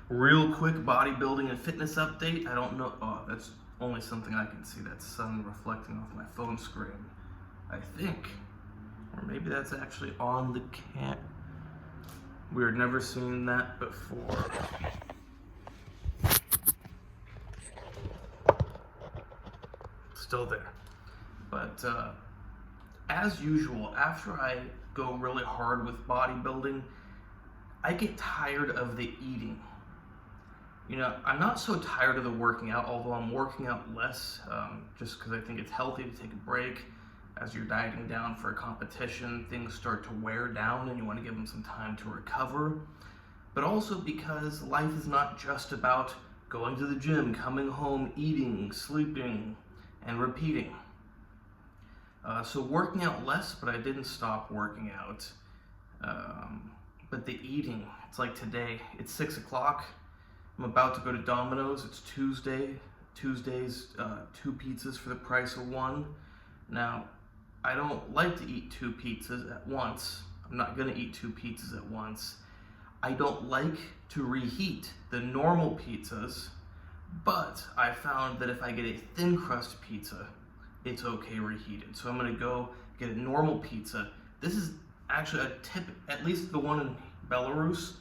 Real quick bodybuilding and fitness update. I don't know. Oh, that's only something I can see. That sun reflecting off my phone screen, I think. Or maybe that's actually on the cam. We've never seen that before. Still there. But as usual, after I go really hard with bodybuilding, I get tired of the eating. You know, I'm not so tired of the working out, although I'm working out less, just because I think it's healthy to take a break. As you're dieting down for a competition, things start to wear down and you want to give them some time to recover. But also because life is not just about going to the gym, coming home, eating, sleeping, and repeating. So working out less, but I didn't stop working out. But the eating, it's like today, it's 6 o'clock. I'm about to go to Domino's. It's Tuesday. Tuesdays, 2 pizzas for the price of 1. Now, I don't like to eat 2 pizzas at once. I'm not gonna eat 2 pizzas at once. I don't like to reheat the normal pizzas, but I found that if I get a thin crust pizza, it's okay reheated. So I'm gonna go get a normal pizza. This is actually a tip, at least the one in Belarus.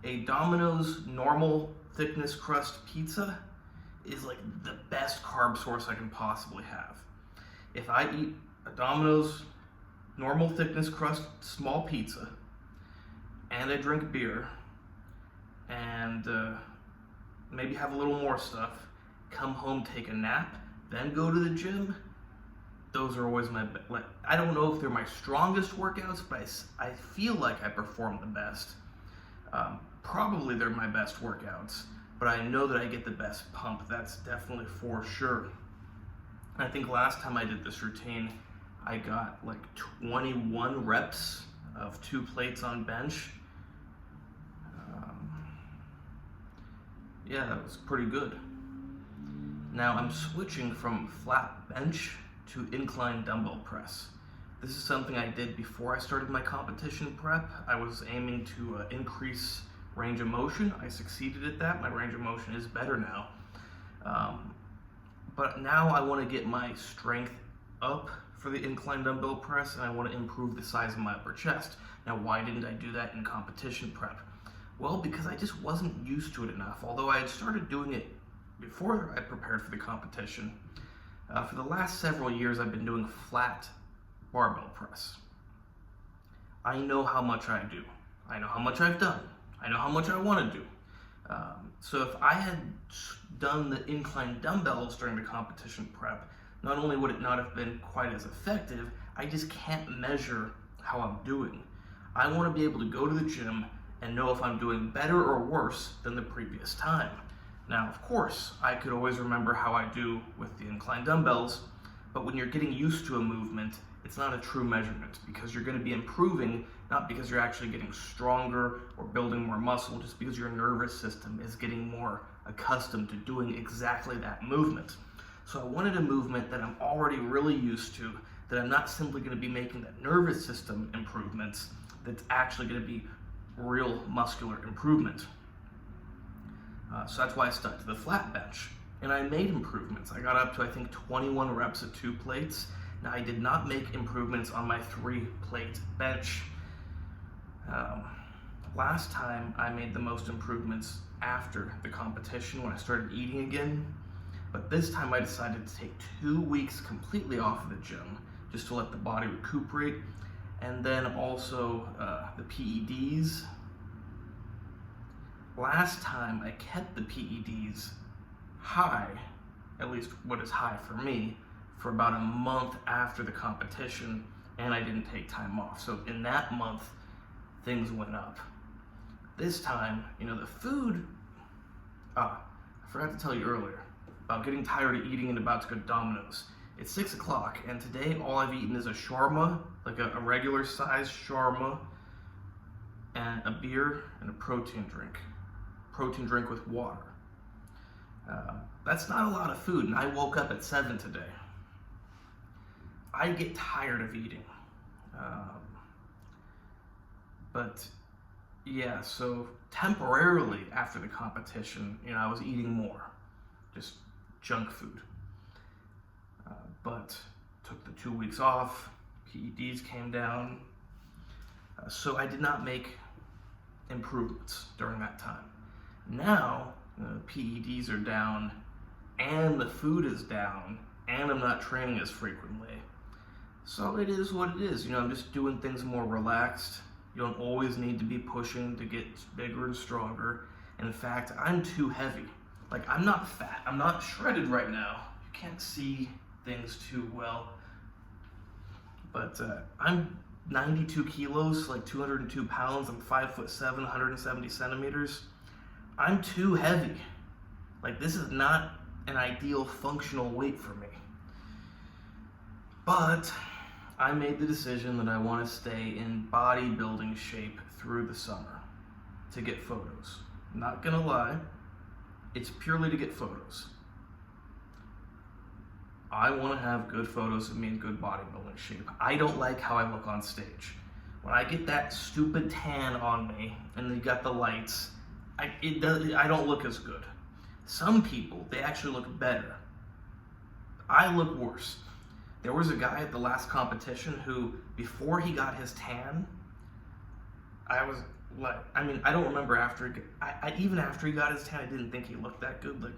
A Domino's normal thickness crust pizza is like the best carb source I can possibly have. If I eat a Domino's normal thickness crust small pizza and I drink beer and maybe have a little more stuff, come home, take a nap, then go to the gym, those are always my, like, I don't know if they're my strongest workouts, but I feel like I perform the best. Probably they're my best workouts, but I know that I get the best pump, that's definitely for sure. I think last time I did this routine, I got like 21 reps of 2 plates on bench. Yeah, that was pretty good. Now I'm switching from flat bench to incline dumbbell press. This is something I did before I started my competition prep. I was aiming to increase range of motion. I succeeded at that. My range of motion is better now. But now I want to get my strength up for the incline dumbbell press, and I want to improve the size of my upper chest. Now, why didn't I do that in competition prep? Well, because I just wasn't used to it enough. Although I had started doing it before I prepared for the competition. For the last several years, I've been doing flat barbell press. I know how much I do. I know how much I've done. I know how much I want to do. So if I had done the incline dumbbells during the competition prep, not only would it not have been quite as effective, I just can't measure how I'm doing. I want to be able to go to the gym and know if I'm doing better or worse than the previous time. Now, of course, I could always remember how I do with the incline dumbbells, but when you're getting used to a movement, it's not a true measurement because you're going to be improving, not because you're actually getting stronger or building more muscle, just because your nervous system is getting more accustomed to doing exactly that movement. So I wanted a movement that I'm already really used to, that I'm not simply going to be making that nervous system improvements, that's actually going to be real muscular improvement. So that's why I stuck to the flat bench. And I made improvements. I got up to, I think, 21 reps at 2 plates. Now, I did not make improvements on my 3-plate bench. Last time, I made the most improvements after the competition when I started eating again. But this time, I decided to take 2 weeks completely off of the gym, just to let the body recuperate. And then also the PEDs. Last time, I kept the PEDs high, at least what is high for me, for about a month after the competition, and I didn't take time off. So in that month, things went up. This time, you know, the food, I forgot to tell you earlier about getting tired of eating and about to go to Domino's. It's 6 o'clock, and today all I've eaten is a shawarma, like a regular size shawarma, and a beer and a protein drink. Protein drink with water. That's not a lot of food, and I woke up at 7 today. I get tired of eating. But Yeah, so temporarily after the competition, I was eating more, just junk food. But took the 2 weeks off, PEDs came down, so I did not make improvements during that time. Now, PEDs are down, and the food is down, and I'm not training as frequently. So it is what it is. I'm just doing things more relaxed. You don't always need to be pushing to get bigger and stronger. In fact, I'm too heavy. Like, I'm not fat. I'm not shredded right now. You can't see things too well. But I'm 92 kilos, like 202 pounds. I'm 5'7", 170 centimeters. I'm too heavy. Like, this is not an ideal functional weight for me. But I made the decision that I want to stay in bodybuilding shape through the summer to get photos. Not gonna lie, it's purely to get photos. I want to have good photos of me in good bodybuilding shape. I don't like how I look on stage. When I get that stupid tan on me and they got the lights, I don't look as good. Some people, they actually look better. I look worse. There was a guy at the last competition who, before he got his tan, I was like, I don't remember even after he got his tan, I didn't think he looked that good. Like,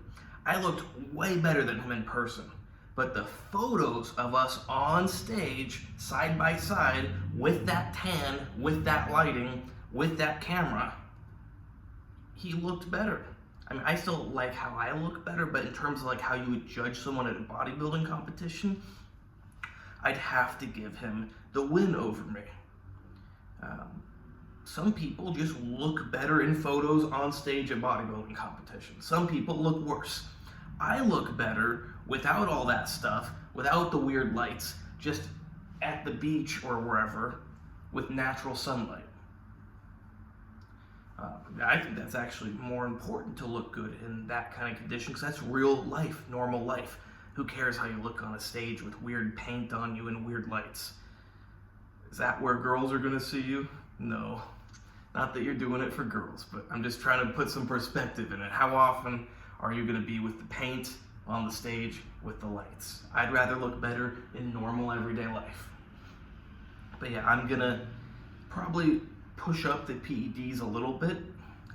I looked way better than him in person. But the photos of us on stage, side by side, with that tan, with that lighting, with that camera, he looked better. I still like how I look better, but in terms of like how you would judge someone at a bodybuilding competition, I'd have to give him the win over me. Some people just look better in photos on stage at bodybuilding competitions. Some people look worse. I look better without all that stuff, without the weird lights, just at the beach or wherever with natural sunlight. I think that's actually more important to look good in that kind of condition, because that's real life, normal life. Who cares how you look on a stage with weird paint on you and weird lights? Is that where girls are gonna see you? No. Not that you're doing it for girls, but I'm just trying to put some perspective in it. How often are you gonna be with the paint on the stage with the lights? I'd rather look better in normal everyday life. But yeah, I'm gonna probably push up the PEDs a little bit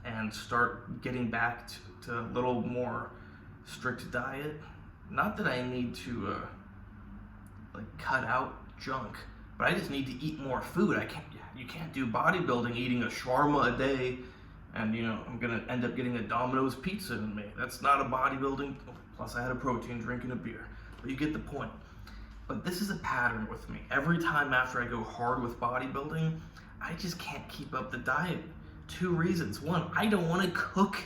and start getting back to a little more strict diet. Not that I need to cut out junk, but I just need to eat more food. You can't do bodybuilding eating a shawarma a day and I'm gonna end up getting a Domino's pizza in me. That's not a bodybuilding. Plus I had a protein drink and a beer, but you get the point. But this is a pattern with me. Every time after I go hard with bodybuilding, I just can't keep up the diet. 2 reasons. 1, I don't want to cook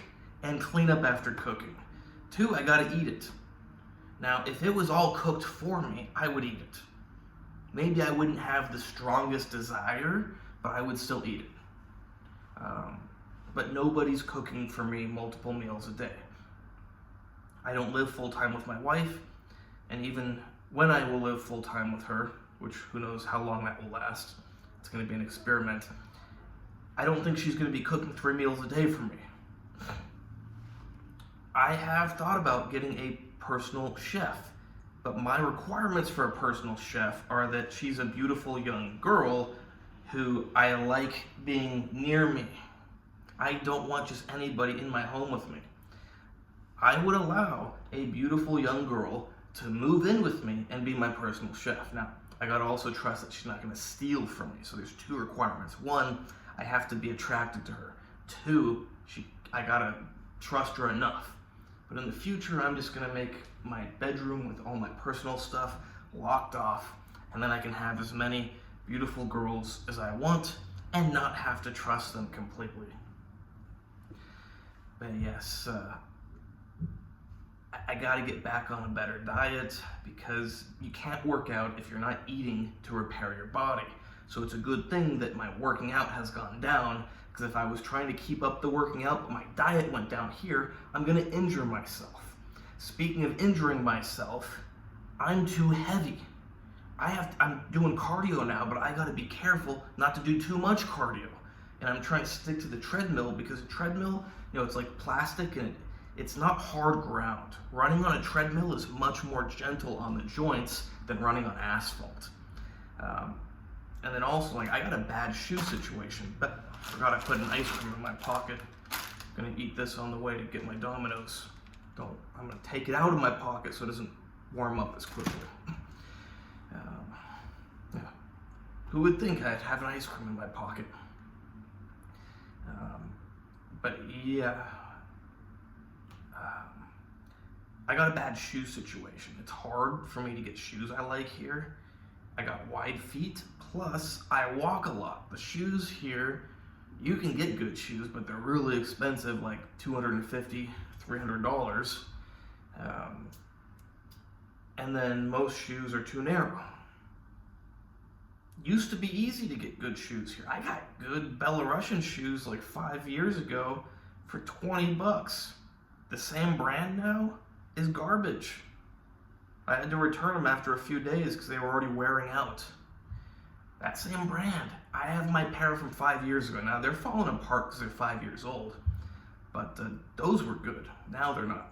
and clean up after cooking. 2, I gotta eat it. Now, if it was all cooked for me, I would eat it. Maybe I wouldn't have the strongest desire, but I would still eat it. But nobody's cooking for me multiple meals a day. I don't live full-time with my wife, and even when I will live full-time with her, which who knows how long that will last, it's going to be an experiment, I don't think she's going to be cooking 3 meals a day for me. I have thought about getting a personal chef, but my requirements for a personal chef are that she's a beautiful young girl who I like being near me. I don't want just anybody in my home with me. I would allow a beautiful young girl to move in with me and be my personal chef. Now, I gotta also trust that she's not gonna steal from me, so there's 2 requirements. 1, I have to be attracted to her. 2, I gotta trust her enough. But in the future, I'm just gonna make my bedroom with all my personal stuff locked off, and then I can have as many beautiful girls as I want and not have to trust them completely. But yes, I gotta get back on a better diet, because you can't work out if you're not eating to repair your body. So it's a good thing that my working out has gone down, because if I was trying to keep up the working out but my diet went down here, I'm gonna injure myself. Speaking of injuring myself, I'm too heavy. I'm doing cardio now, but I gotta be careful not to do too much cardio, and I'm trying to stick to the treadmill because a treadmill, it's like plastic and it's not hard ground. Running on a treadmill is much more gentle on the joints than running on asphalt. And then also, like, I got a bad shoe situation, but I forgot I put an ice cream in my pocket. I'm gonna eat this on the way to get my Domino's. I'm gonna take it out of my pocket so it doesn't warm up as quickly. Yeah. Who would think I'd have an ice cream in my pocket? But yeah, I got a bad shoe situation. It's hard for me to get shoes I like here. I got wide feet, plus I walk a lot. The shoes here, you can get good shoes, but they're really expensive, like $250, $300. And then most shoes are too narrow. Used to be easy to get good shoes here. I got good Belarusian shoes like 5 years ago for 20 bucks. The same brand now is garbage. I had to return them after a few days because they were already wearing out. That same brand. I have my pair from 5 years ago. Now they're falling apart because they're 5 years old, but those were good. Now they're not.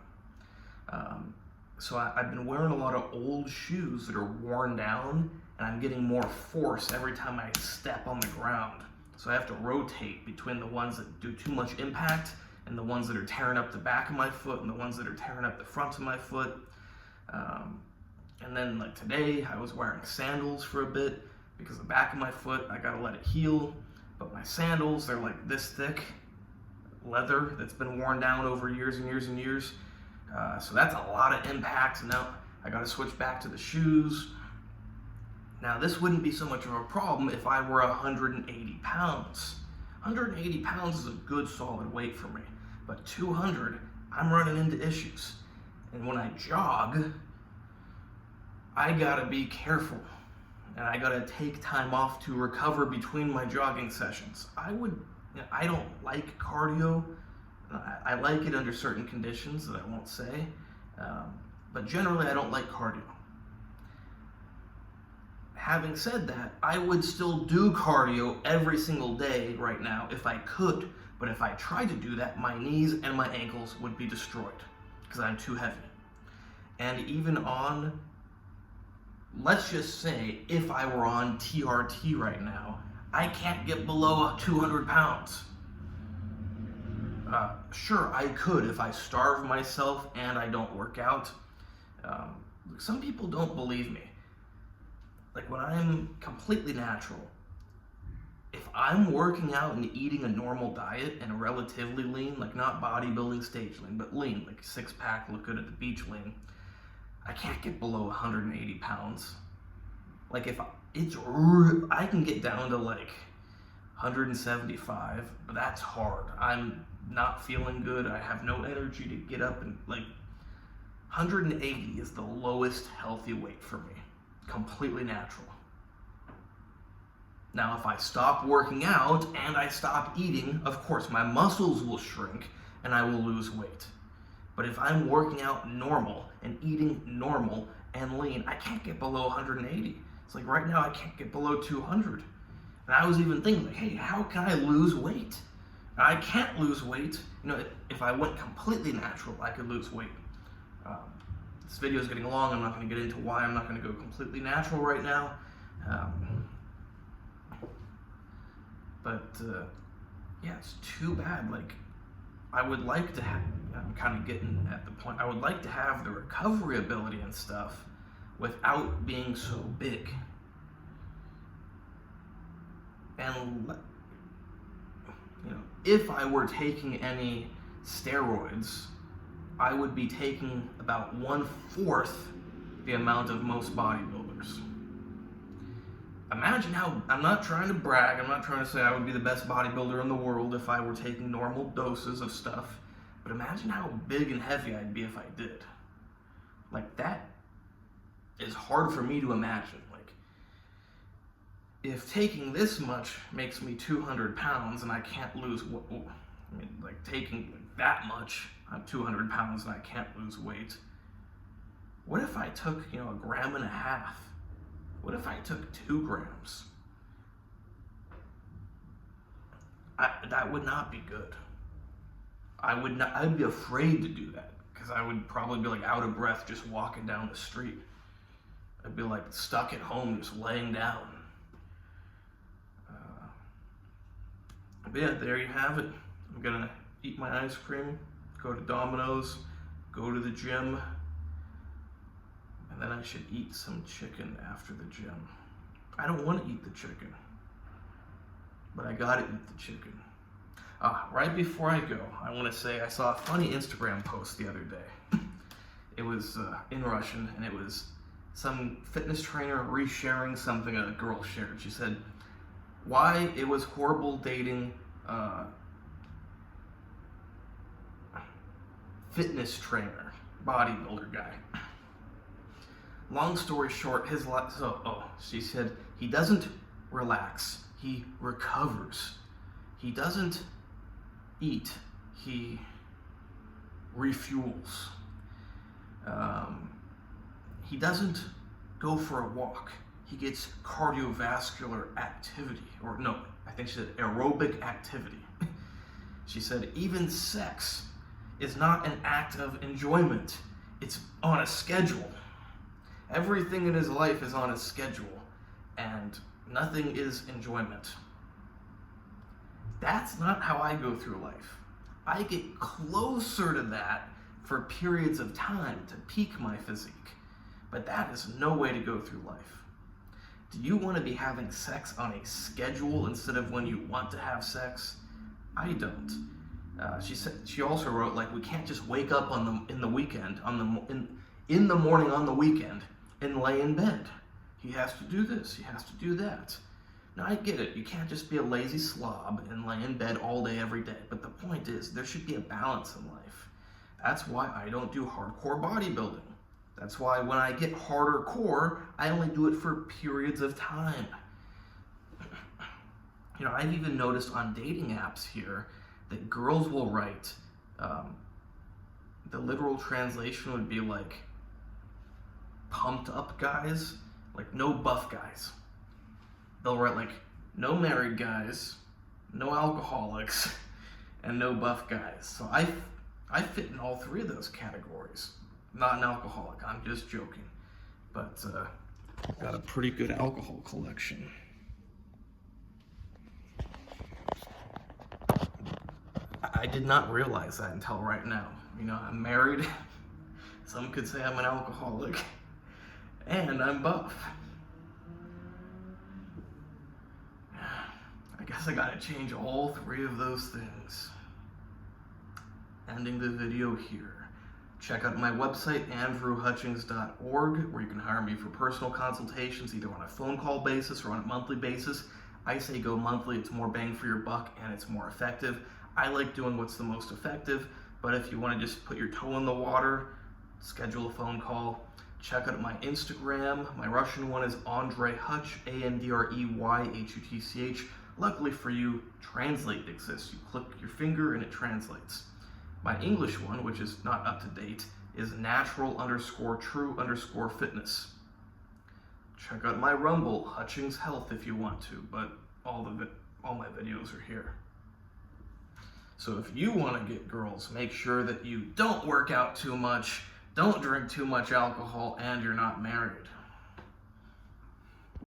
So I've been wearing a lot of old shoes that are worn down, and I'm getting more force every time I step on the ground. So I have to rotate between the ones that do too much impact and the ones that are tearing up the back of my foot and the ones that are tearing up the front of my foot. And then like today, I was wearing sandals for a bit because the back of my foot, I gotta let it heal. But my sandals, they're like this thick leather that's been worn down over years and years and years. So that's a lot of impact. Now I gotta switch back to the shoes. Now this wouldn't be so much of a problem if I were 180 pounds. 180 pounds is a good solid weight for me, but 200, I'm running into issues. And when I jog, I gotta be careful, and I gotta take time off to recover between my jogging sessions. I don't like cardio. I like it under certain conditions that I won't say, but generally I don't like cardio. Having said that, I would still do cardio every single day right now if I could, but if I tried to do that, my knees and my ankles would be destroyed because I'm too heavy. And even on, let's just say, if I were on TRT right now, I can't get below 200 pounds. Sure, I could if I starve myself and I don't work out. Some people don't believe me. Like when I'm completely natural, if I'm working out and eating a normal diet and relatively lean, like not bodybuilding stage lean, but lean, like 6-pack, look good at the beach lean, I can't get below 180 pounds. Like I can get down to like 175, but that's hard. I'm not feeling good. I have no energy to get up, and like 180 is the lowest healthy weight for me. Completely natural. Now, if I stop working out and I stop eating, of course, my muscles will shrink and I will lose weight. But if I'm working out normal and eating normal and lean, I can't get below 180. It's like right now I can't get below 200. And I was even thinking, like, hey, how can I lose weight? I can't lose weight. If I went completely natural, I could lose weight. This video is getting long. I'm not going to get into why I'm not going to go completely natural right now. Yeah, it's too bad. Like, I would like to have, I'm kind of getting at the point, I would like to have the recovery ability and stuff without being so big. And, if I were taking any steroids, I would be taking about 1/4 the amount of most bodybuilders. Imagine how, I'm not trying to brag, I'm not trying to say I would be the best bodybuilder in the world if I were taking normal doses of stuff, but imagine how big and heavy I'd be if I did. Like, that is hard for me to imagine. Like, if taking this much makes me 200 pounds and I can't lose, taking that much, I'm 200 pounds and I can't lose weight. What if I took, 1.5 grams? What if I took 2 grams? that would not be good. I'd be afraid to do that because I would probably be like out of breath just walking down the street. I'd be like stuck at home just laying down. But yeah, there you have it. I'm gonna eat my ice cream, go to Domino's, go to the gym, and then I should eat some chicken after the gym. I don't want to eat the chicken, but I gotta eat the chicken. Right before I go, I want to say I saw a funny Instagram post the other day. It was in Russian, and it was some fitness trainer resharing something a girl shared. She said, why it was horrible dating fitness trainer, bodybuilder guy. Long story short, she said, he doesn't relax, he recovers. He doesn't eat, he refuels. He doesn't go for a walk, he gets cardiovascular activity, or no, I think she said aerobic activity. She said, even sex is not an act of enjoyment, it's on a schedule. Everything in his life is on a schedule, and nothing is enjoyment. That's not how I go through life. I get closer to that for periods of time to peak my physique, but that is no way to go through life. Do you want to be having sex on a schedule instead of when you want to have sex? I don't. She also wrote, like, we can't just wake up in the morning on the weekend and lay in bed. He has to do this, he has to do that. Now I get it, you can't just be a lazy slob and lay in bed all day every day, but the point is there should be a balance in life. That's why I don't do hardcore bodybuilding. That's why when I get harder core, I only do it for periods of time. You know, I've even noticed on dating apps here that girls will write, the literal translation would be like, pumped up guys, like no buff guys. They'll write like, no married guys, no alcoholics, and no buff guys. So I fit in all three of those categories. Not an alcoholic, I'm just joking. But got a pretty good alcohol collection. I did not realize that until right now. You know, I'm married. Some could say I'm an alcoholic. And I'm buff. I guess I gotta change all three of those things. Ending the video here. Check out my website, AndreyHutchings.org, where you can hire me for personal consultations, either on a phone call basis or on a monthly basis. I say go monthly, it's more bang for your buck and it's more effective. I like doing what's the most effective, but if you want to just put your toe in the water, schedule a phone call. Check out my Instagram. My Russian one is AndreyHutch, AndreyHutch. Luckily for you, Translate exists. You click your finger and it translates. My English one, which is not up to date, is natural_true_fitness. Check out my Rumble, Hutchings Health, if you want to, but all my videos are here. So if you want to get girls, make sure that you don't work out too much, don't drink too much alcohol, and you're not married.